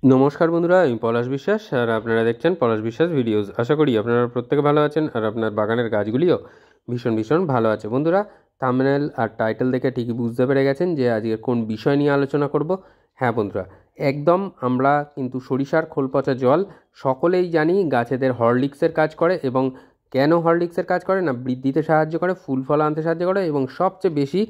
নমস্কার বন্ধুরা, আমি পলাশ বিশ্বাস আর আপনারা দেখছেন পলাশ বিশ্বাস ভিডিওস। আশা করি আপনারা প্রত্যেকে ভালো আছেন আর আপনার বাগানের গাছগুলিও ভীষণ ভীষণ ভালো আছে। বন্ধুরা, থাম্বনেল আর টাইটেল দেখে ঠিকই বুঝতে পেরে গেছেন যে আজকে কোন বিষয় নিয়ে আলোচনা করব। হ্যাঁ বন্ধুরা, একদম আমরা কিন্তু সরিষার খোল পচা জল সকলেই জানি গাছেদের হরলিক্সের কাজ করে। এবং কেন হরলিক্সের কাজ করে না, বৃদ্ধিতে সাহায্য করে, ফুল ফল আনতে সাহায্য করে এবং সবচেয়ে বেশি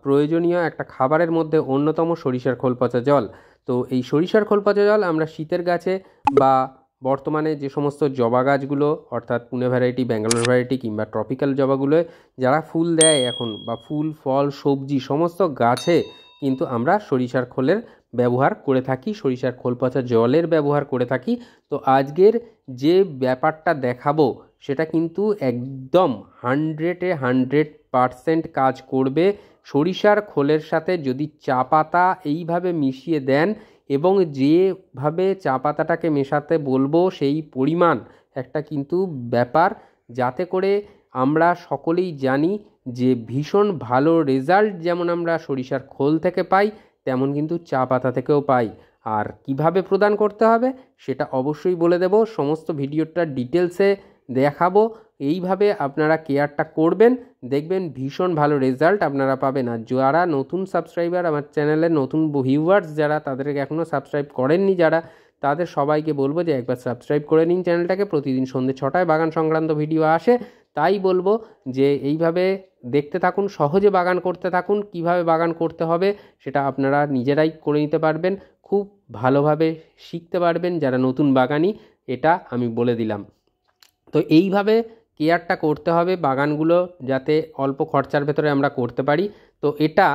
প্রয়োজনীয় একটা খাবারের মধ্যে অন্যতম সরিষার খোল পচা জল। তো এই সরিষার খোল পচা জল আমরা শীতের গাছে বা বর্তমানে যে সমস্ত জবা গাছগুলো অর্থাৎ পুনে ভ্যারাইটি, ব্যাঙ্গালোর ভ্যারাইটি কিংবা ট্রপিক্যাল জবাগুলোয় যারা ফুল দেয় এখন, বা ফুল ফল সবজি সমস্ত গাছে কিন্তু আমরা সরিষার খোলের ব্যবহার করে থাকি, সরিষার খোল পচা জলের ব্যবহার করে থাকি। তো আজকের যে ব্যাপারটা দেখাবো সেটা কিন্তু একদম 100% কাজ করবে। সরিষার খোলের সাথে যদি চা পাতা এইভাবে মিশিয়ে দেন এবং যেভাবে চা পাতাটাকে মেশাতে বলবো সেই পরিমাণ একটা কিন্তু ব্যাপার, যাতে করে আমরা সকলেই জানি যে ভীষণ ভালো রেজাল্ট যেমন আমরা সরিষার খোল থেকে পাই তেমন কিন্তু চা পাতা থেকেও পাই। আর কিভাবে প্রদান করতে হবে সেটা অবশ্যই বলে দেব, সমস্ত ভিডিওটা ডিটেলসে দেখাবো। এইভাবে আপনারা কেয়ারটা করবেন, দেখবেন ভীষণ ভালো রেজাল্ট আপনারা পাবেন। আর যারা নতুন সাবস্ক্রাইবার, আমার চ্যানেলের নতুন ভিউয়ার্স যারা, তাদেরকে এখনও সাবস্ক্রাইব করেননি যারা, তাদের সবাইকে বলবো যে একবার সাবস্ক্রাইব করে নিন চ্যানেলটাকে। প্রতিদিন সন্ধ্যে 6টায় বাগান সংক্রান্ত ভিডিও আসে, তাই বলবো যে এইভাবে দেখতে থাকুন, সহজে বাগান করতে থাকুন। কিভাবে বাগান করতে হবে সেটা আপনারা নিজেরাই করে নিতে পারবেন, খুব ভালোভাবে শিখতে পারবেন যারা নতুন বাগানি, এটা আমি বলে দিলাম। তো এইভাবে কেয়ারটা করতে হবে বাগানগুলো, যাতে অল্প খরচার ভেতরে আমরা করতে পারি। তো এটা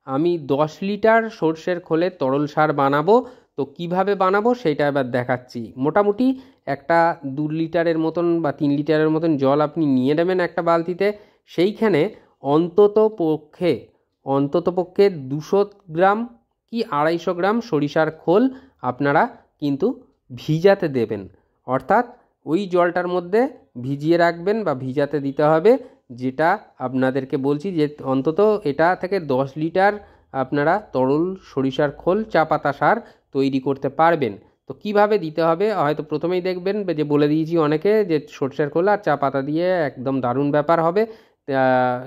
আমি 10 লিটার সর্ষের খোলের তরল সার বানাবো। তো কিভাবে বানাবো সেটা এবার দেখাচ্ছি। মোটামুটি একটা 2 লিটারের মতন বা 3 লিটারের মতন জল আপনি নিয়ে নেবেন একটা বালতিতে। সেইখানে অন্ততপক্ষে 200 গ্রাম কি 250 গ্রাম সরিষার খোল আপনারা কিন্তু ভিজাতে দেবেন। অর্থাৎ ওই জলটার মধ্যে ভিজিয়ে রাখবেন বা ভিজাতে দিতে হবে। যেটা আপনাদেরকে বলছি যে অন্তত এটা থেকে 10 লিটার আপনারা তরল সরিষার খোল চা পাতা সার তৈরি করতে পারবেন। তো কিভাবে দিতে হবে হয়তো প্রথমেই দেখবেন যে বলে দিয়েছি অনেকে যে সরষের খোল আর চা পাতা দিয়ে একদম দারুণ ব্যাপার হবে,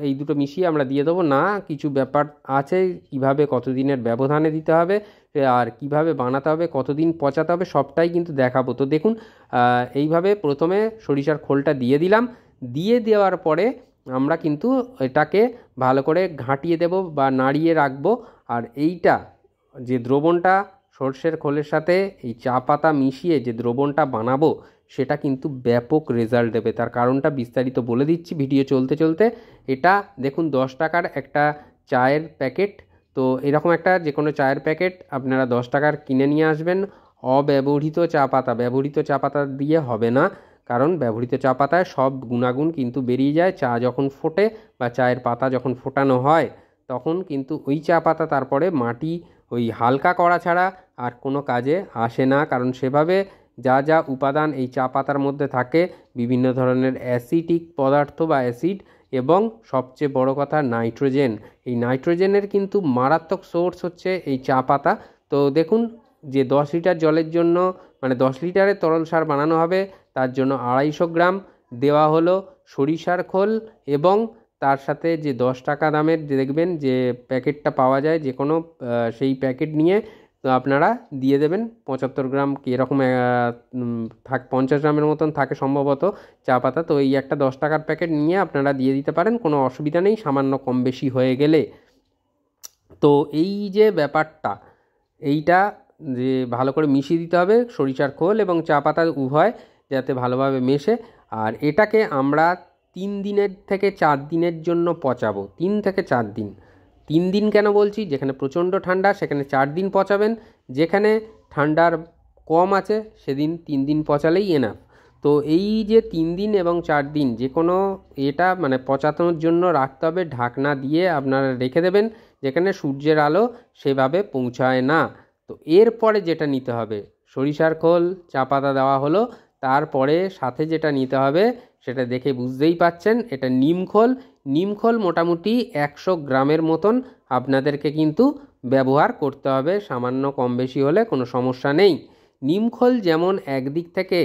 এই দুটো মিশিয়ে আমরা দিয়ে দেবো না। কিছু ব্যাপার আছে, কিভাবে কতদিনের ব্যবধানে দিতে হবে আর কিভাবে বানাতে হবে, কতদিন পচাতে হবে, সবটাই কিন্তু দেখাবো। তো দেখুন, এইভাবে প্রথমে সরিষার খোলটা দিয়ে দিলাম। দিয়ে দেওয়ার পরে আমরা কিন্তু এটাকে ভালো করে ঘাঁটিয়ে দেব বা নাড়িয়ে রাখবো। আর এইটা যে দ্রবণটা সর্ষের খোলের সাথে এই চা পাতা মিশিয়ে যে দ্রবণটা বানাবো সেটা কিন্তু ব্যাপক রেজাল্ট দেবে। তার কারণটা বিস্তারিত বলে দিচ্ছি ভিডিও চলতে চলতে। এটা দেখুন 10 টাকার একটা চায়ের প্যাকেট। তো এরকম একটা যে কোনো চায়ের প্যাকেট আপনারা 10 টাকার কিনে নিয়ে আসবেন। অব্যবহৃত চা পাতা, ব্যবহৃত চা পাতা দিয়ে হবে না, কারণ ব্যবহৃত চা পাতায় সব গুণাগুণ কিন্তু বেরিয়ে যায়। চা যখন ফোটে বা চায়ের পাতা যখন ফোটানো হয় তখন কিন্তু ওই চা পাতা তারপরে মাটি ওই হালকা করা ছাড়া আর কোনো কাজে আসে না, কারণ সেভাবে যা যা উপাদান এই চা পাতার মধ্যে থাকে, বিভিন্ন ধরনের অ্যাসিটিক পদার্থ বা অ্যাসিড, এবং সবচেয়ে বড় কথা নাইট্রোজেন। এই নাইট্রোজেনের কিন্তু মারাত্মক সোর্স হচ্ছে এই চা পাতা। তো দেখুন, যে 10 লিটার জলের জন্য মানে 10 লিটারের তরল সার বানানো হবে তার জন্য 250 গ্রাম দেওয়া হলো সরিষার খোল, এবং তার সাথে যে 10 টাকা দামের যে দেখবেন যে প্যাকেটটা পাওয়া যায় যে কোনো, সেই প্যাকেট নিয়ে তো আপনারা দিয়ে দেবেন 75 গ্রাম কি এরকম থাক, 50 গ্রামের মতন থাকে সম্ভবত চা পাতা। তো এই একটা 10 টাকার প্যাকেট নিয়ে আপনারা দিয়ে দিতে পারেন, কোনো অসুবিধা নেই সামান্য কম বেশি হয়ে গেলে। তো এই যে ব্যাপারটা, এইটা যে ভালো করে মিশিয়ে দিতে হবে সরিষার খোল এবং চা পাতা উভয়, যাতে ভালোভাবে মেশে। আর এটাকে আমরা 3 দিনের থেকে 4 দিনের জন্য পচাবো। 3 থেকে 4 দিন। 3 দিন কেন বলছি, যেখানে প্রচণ্ড ঠান্ডা সেখানে 4 দিন পচাবেন, যেখানে ঠান্ডার কম আছে সেদিন 3 দিন পচালেই এনাফ। তো এই যে 3 দিন এবং 4 দিন যে কোনো এটা মানে পচানোর জন্য রাখতে হবে, ঢাকনা দিয়ে আপনারা রেখে দেবেন যেখানে সূর্যের আলো সেভাবে পৌঁছায় না। তো এরপরে যেটা নিতে হবে, সরিষার খোল চা পাতা দেওয়া হলো, তারপরে সাথে যেটা নিতে হবে সেটা দেখে বুঝতেই পাচ্ছেন, এটা নিমখোল। নিমখোল মোটামুটি 100 গ্রামের মতন আপনাদেরকে কিন্তু ব্যবহার করতে হবে, সামান্য কম বেশি হলে কোনো সমস্যা নেই। নিমখোল যেমন একদিক থেকে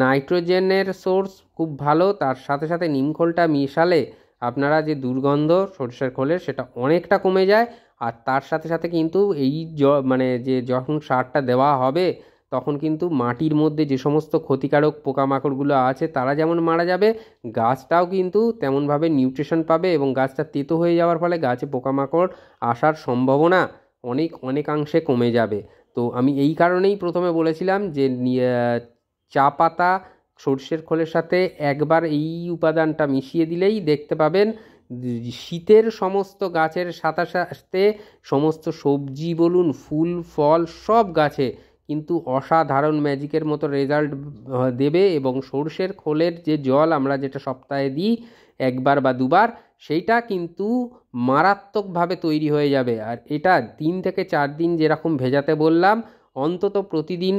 নাইট্রোজেনের সোর্স খুব ভালো, তার সাথে সাথে নিমখোলটা মিশালে আপনারা যে দুর্গন্ধ সরষের খোলের সেটা অনেকটা কমে যায়। আর তার সাথে সাথে কিন্তু এই মানে যে যখন সারটা দেওয়া হবে তখন কিন্তু মাটির মধ্যে যে সমস্ত ক্ষতিকারক পোকামাকড়গুলো আছে তারা যেমন মারা যাবে, গাছটাও কিন্তু তেমনভাবে নিউট্রিশন পাবে এবং গাছটা তেতো হয়ে যাওয়ার ফলে গাছে পোকামাকড় আসার সম্ভাবনা অনেকাংশে কমে যাবে। তো আমি এই কারণেই প্রথমে বলেছিলাম যে চা পাতা সর্ষের খোলের সাথে একবার এই উপাদানটা মিশিয়ে দিলেই দেখতে পাবেন শীতের সমস্ত গাছের সাথে সাথে সমস্ত সবজি বলুন, ফুল ফল সব গাছে কিন্তু অসাধারণ ম্যাজিকের মতো রেজাল্ট দেবে। এবং সর্ষের খোলের যে জল আমরা যেটা সপ্তাহে দিই একবার বা দুবার, সেইটা কিন্তু মারাত্মকভাবে তৈরি হয়ে যাবে। আর এটা 3 থেকে 4 দিন যেরকম ভেজাতে বললাম, অন্তত প্রতিদিন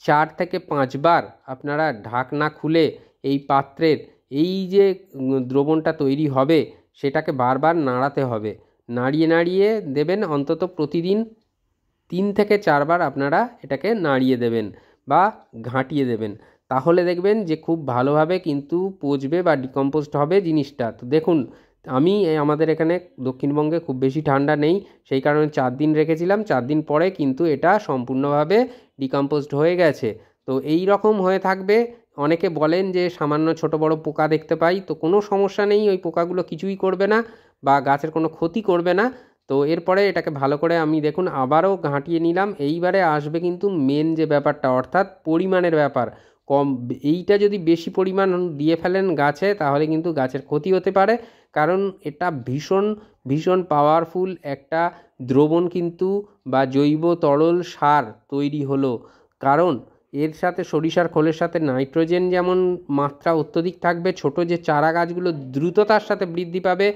4 থেকে 5 বার আপনারা ঢাকনা খুলে এই পাত্রের এই যে দ্রবণটা তৈরি হবে সেটাকে বারবার নাড়াতে হবে, নাড়িয়ে নাড়িয়ে দেবেন। অন্তত প্রতিদিন 3 থেকে 4 বার আপনারা এটাকে নাড়িয়ে দেবেন বা ঘাঁটিয়ে দেবেন, তাহলে দেখবেন যে খুব ভালোভাবে কিন্তু পচবে বা ডিকম্পোজড হবে জিনিসটা। তো দেখুন, আমি আমাদের এখানে দক্ষিণবঙ্গে খুব বেশি ঠান্ডা নেই, সেই কারণে 4 দিন রেখেছিলাম। 4 দিন পরে কিন্তু এটা সম্পূর্ণভাবে ডিকম্পোজড হয়ে গেছে। তো এই রকম হয়ে থাকবে। অনেকে বলেন যে সামান্য ছোট বড় পোকা দেখতে পাই, তো কোনো সমস্যা নেই, ওই পোকাগুলো কিছুই করবে না বা গাছের কোনো ক্ষতি করবে না। তো এরপরে এটাকে ভালো করে আমি দেখুন আবারও ঘাঁটিয়ে নিলাম। এইবারে আসবে কিন্তু মেন যে ব্যাপারটা, অর্থাৎ পরিমাণের ব্যাপার। এইটা যদি বেশি পরিমাণ দিয়ে ফেলেন গাছে তাহলে কিন্তু গাছের ক্ষতি হতে পারে, কারণ এটা ভীষণ ভীষণ পাওয়ারফুল একটা দ্রবণ কিন্তু বা জৈব তরল সার তৈরি হলো। কারণ এর সাথে সরিষার খোলের সাথে নাইট্রোজেন যেমন মাত্রা অত্যধিক থাকবে, ছোট যে চারা গাছগুলো দ্রুততার সাথে বৃদ্ধি পাবে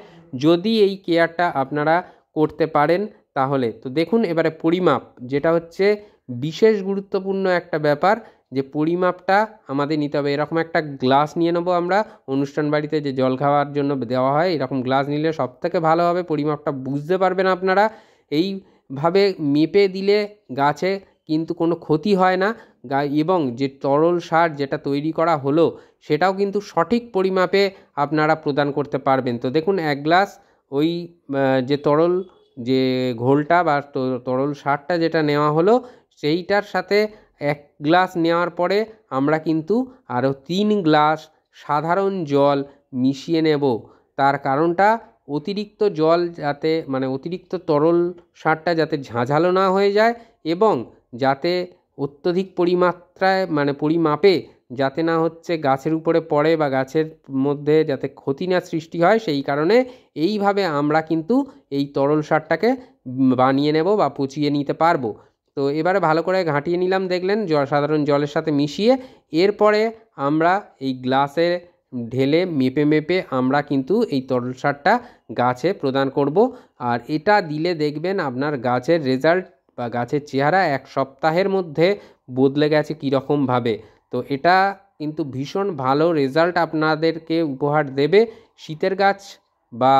যদি এই কেয়ারটা আপনারা করতে পারেন তাহলে। তো দেখুন এবারে পরিমাপ, যেটা হচ্ছে বিশেষ গুরুত্বপূর্ণ একটা ব্যাপার, যে পরিমাপটা আমাদের নিতে হবে। এরকম একটা গ্লাস নিয়ে নেবো আমরা, অনুষ্ঠান বাড়িতে যে জল খাওয়ার জন্য দেওয়া হয় এরকম গ্লাস নিলে সব থেকে ভালো হবে, পরিমাপটা বুঝতে পারবেন আপনারা। এইভাবে মেপে দিলে গাছে কিন্তু কোনো ক্ষতি হয় না, এবং যে তরল সার যেটা তৈরি করা হলো সেটাও কিন্তু সঠিক পরিমাপে আপনারা প্রদান করতে পারবেন। তো দেখুন 1 গ্লাস ওই যে তরল যে ঘোলটা বা তরল সারটা যেটা নেওয়া হলো সেইটার সাথে 1 গ্লাস নেওয়ার পরে আমরা কিন্তু আরও 3 গ্লাস সাধারণ জল মিশিয়ে নেব। তার কারণটা অতিরিক্ত জল যাতে মানে অতিরিক্ত তরল সারটা যাতে ঝাঁঝালো না হয়ে যায় এবং যাতে অত্যধিক পরিমাত্রায় মানে পরিমাপে যাতে না হচ্ছে গাছের উপরে পড়ে বা গাছের মধ্যে যাতে ক্ষতি না সৃষ্টি হয়, সেই কারণে এইভাবে আমরা কিন্তু এই তরল সারটাকে বানিয়ে নেব বা পচিয়ে নিতে পারবো। তো এবারে ভালো করে ঘাঁটিয়ে নিলাম দেখলেন সাধারণ জলের সাথে মিশিয়ে। এরপরে আমরা এই গ্লাসে ঢেলে মেপে মেপে আমরা কিন্তু এই তরল সারটা গাছে প্রদান করব। আর এটা দিলে দেখবেন আপনার গাছের রেজাল্ট বা গাছের চেহারা 1 সপ্তাহের মধ্যে বদলে গেছে কীরকমভাবে। তো এটা কিন্তু ভীষণ ভালো রেজাল্ট আপনাদেরকে উপহার দেবে। শীতের গাছ বা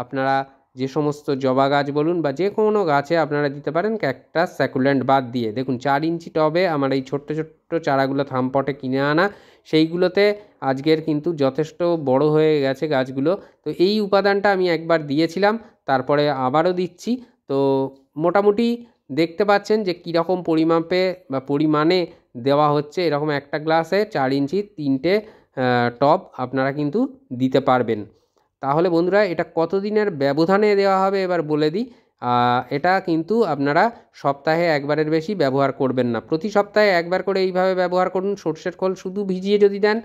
আপনারা যে সমস্ত জবা গাছ বলুন বা যে কোনো গাছে আপনারা দিতে পারেন, ক্যাকটাস স্যাকুল্যান্ট বাদ দিয়ে। দেখুন 4 ইঞ্চি টবে আমার এই ছোট্ট ছোট্ট চারাগুলো থামপটে কিনে আনা, সেইগুলোতে আজকের কিন্তু যথেষ্ট বড় হয়ে গেছে গাছগুলো। তো এই উপাদানটা আমি একবার দিয়েছিলাম, তারপরে আবারও দিচ্ছি। তো মোটামুটি দেখতে পাচ্ছেন যে কীরকম পরিমাপে বা পরিমাণে দেওয়া হচ্ছে। এরকম একটা গ্লাসে 4 ইঞ্চি 3টে টব আপনারা কিন্তু দিতে পারবেন। তাহলে বন্ধুরা এটা কতদিনের ব্যবধানে দেওয়া হবে এবার বলে দিই। এটা কিন্তু আপনারা সপ্তাহে একবারের বেশি ব্যবহার করবেন না, প্রতি সপ্তাহে একবার করে এইভাবে ব্যবহার করুন। সর্ষের খোল শুধু ভিজিয়ে যদি দেন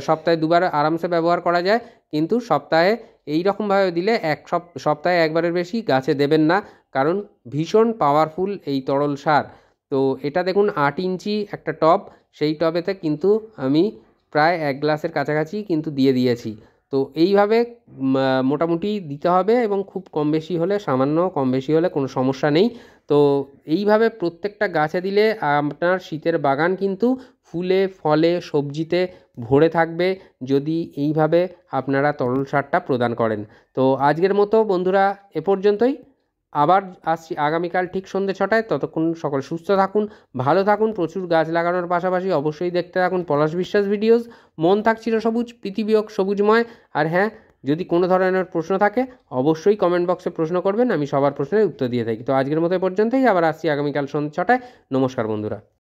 সপ্তাহে 2বার আরামসে ব্যবহার করা যায়, কিন্তু সপ্তাহে এই রকমভাবে দিলে সপ্তাহে একবারের বেশি গাছে দেবেন না, কারণ ভীষণ পাওয়ারফুল এই তরল সার। তো এটা দেখুন 8 ইঞ্চি একটা টব, সেই টবেতে কিন্তু আমি প্রায় 1 গ্লাসের কাছাকাছি কিন্তু দিয়ে দিয়েছি। তো এইভাবে মোটামুটি দিতে হবে এবং খুব কম বেশি হলে, সামান্য কম বেশি হলে কোনো সমস্যা নেই। তো এইভাবে প্রত্যেকটা গাছে দিলে আপনার শীতের বাগান কিন্তু ফুলে ফলে সবজিতে ভরে থাকবে যদি এইভাবে আপনারা তরল সারটা প্রদান করেন। তো আজকের মতো বন্ধুরা এ পর্যন্তই। আবার আসছি আগামীকাল ঠিক সন্ধ্যে 6টায়। ততক্ষণ সকলে সুস্থ থাকুন, ভালো থাকুন, প্রচুর গাছ লাগানোর পাশাপাশি অবশ্যই দেখতে থাকুন পলাশ বিশ্বাস ভিডিওস। মন থাক চিরসবুজ, পৃথিবী হোক সবুজময়। আর হ্যাঁ, যদি কোনো ধরনের প্রশ্ন থাকে অবশ্যই কমেন্ট বক্সে প্রশ্ন করবেন, আমি সবার প্রশ্নের উত্তর দিয়ে থাকি। তো আজকের মতো এ পর্যন্তই, আবার আসছি আগামীকাল সন্ধ্যে 6টায়। নমস্কার বন্ধুরা।